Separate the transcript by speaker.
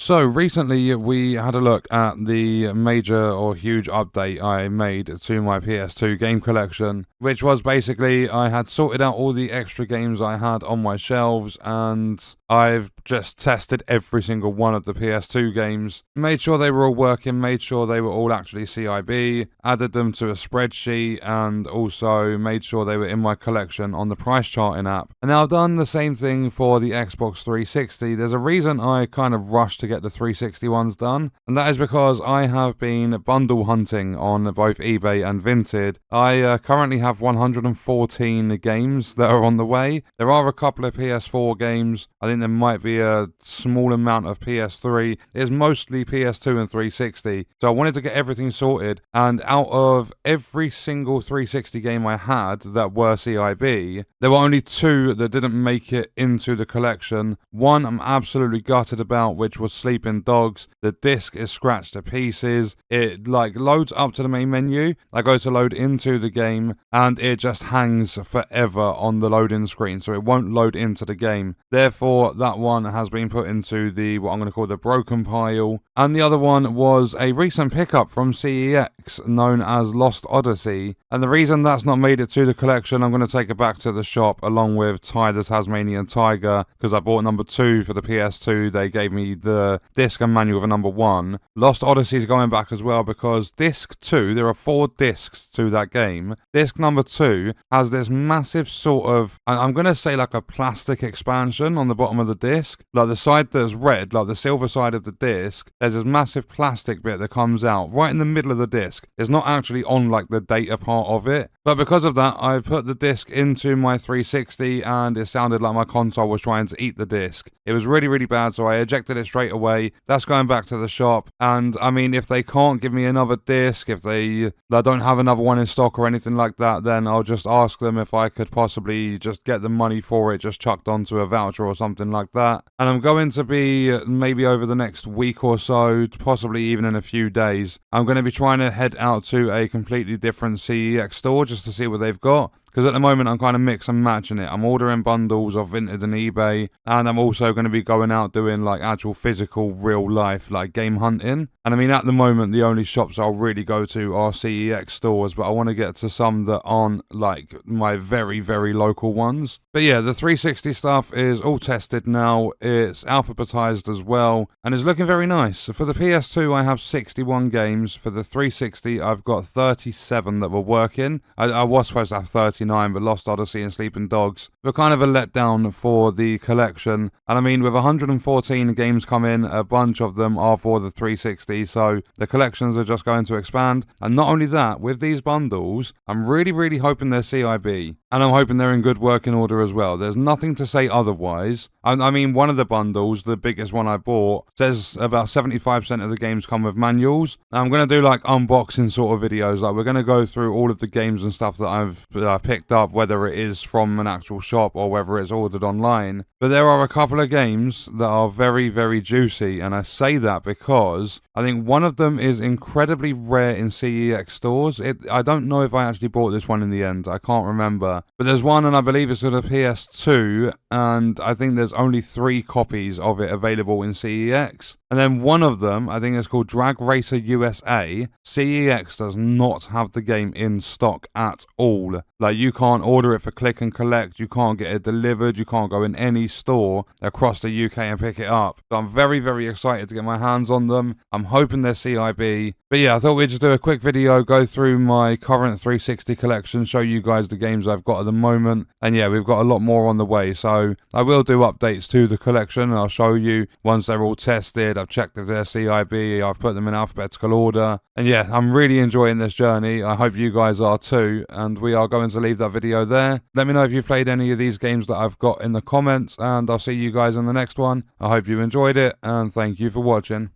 Speaker 1: So recently we had a look at the major or huge update I made to my PS2 game collection, which was basically I had sorted out all the extra games I had on my shelves, and I've just tested every single one of the PS2 games, made sure they were all working, made sure they were all actually CIB, added them to a spreadsheet, and also made sure they were in my collection on the price charting app. And now I've done the same thing for the Xbox 360. There's a reason I kind of rushed to get the 360 ones done, and that is because I have been bundle hunting on both eBay and Vinted. I currently have 114 games that are on the way. There are a couple of PS4 games. I think there might be a small amount of PS3. It's mostly PS2 and 360. So I wanted to get everything sorted, and out of every single 360 game I had that were CIB, there were only two that didn't make it into the collection. One I'm absolutely gutted about, which was Sleeping Dogs. The disc is scratched to pieces. It loads up to the main menu. I go to load into the game and it just hangs forever on the loading screen, so it won't load into the game. Therefore, that one has been put into the what I'm going to call the broken pile. And the other one was a recent pickup from CEX known as Lost Odyssey. And the reason that's not made it to the collection, I'm going to take it back to the shop along with Ty the Tasmanian Tiger, because I bought number 2 for the PS2. They gave me the disc and manual for number 1. Lost Odyssey is going back as well, because disc 2, there are 4 discs to that game. Disc number 2 has this massive sort of, I'm going to say like a plastic expansion on the bottom of the disc. Like the side that's red, like the silver side of the disc, there's this massive plastic bit that comes out right in the middle of the disc. It's not actually on like the data part of it. But because of that, I put the disc into my 360 and it sounded like my console was trying to eat the disc. It was really, really bad, so I ejected it straight away. That's going back to the shop. And I mean, if they can't give me another disc, if they don't have another one in stock or anything like that, then I'll just ask them if I could possibly just get the money for it just chucked onto a voucher or something like that. And I'm going to be, maybe over the next week or so, possibly even in a few days, I'm going to be trying to head out to a completely different CEX store just to see what they've got. Because at the moment I'm kind of mix and matching it. I'm ordering bundles off Vinted and eBay, and I'm also going to be going out doing like actual physical real life like game hunting. And I mean, at the moment the only shops I'll really go to are CEX stores, but I want to get to some that aren't like my very, very local ones. But yeah, the 360 stuff is all tested now. It's alphabetized as well, and it's looking very nice. For the PS2 I have 61 games. For the 360 I've got 37 that were working. I was supposed to have 39, but Lost Odyssey and Sleeping Dogs were kind of a letdown for the collection. And I mean, with 114 games come in, a bunch of them are for the 360, so the collections are just going to expand. And not only that, with these bundles, I'm really, really hoping they're CIB. And I'm hoping they're in good working order as well. There's nothing to say otherwise. I mean, one of the bundles, the biggest one I bought, says about 75% of the games come with manuals. I'm going to do like unboxing sort of videos. Like we're going to go through all of the games and stuff that I've picked up, whether it is from an actual shop or whether it's ordered online. But there are a couple of games that are very, very juicy. And I say that because I think one of them is incredibly rare in CEX stores. I don't know if I actually bought this one in the end. I can't remember. But there's one, and I believe it's for the PS2, and I think there's only 3 copies of it available in CEX. And then one of them, I think it's called Drag Racer USA. CEX does not have the game in stock at all. Like, you can't order it for click and collect, you can't get it delivered, you can't go in any store across the UK and pick it up. So I'm very, very excited to get my hands on them. I'm hoping they're CIB. But yeah, I thought we'd just do a quick video, go through my current 360 collection, show you guys the games I've got at the moment. And yeah, we've got a lot more on the way. So I will do updates to the collection, and I'll show you once they're all tested. I've checked if they're CIB, I've put them in alphabetical order. And yeah, I'm really enjoying this journey. I hope you guys are too. And we are going to leave that video there. Let me know if you've played any of these games that I've got in the comments, and I'll see you guys in the next one. I hope you enjoyed it, and thank you for watching.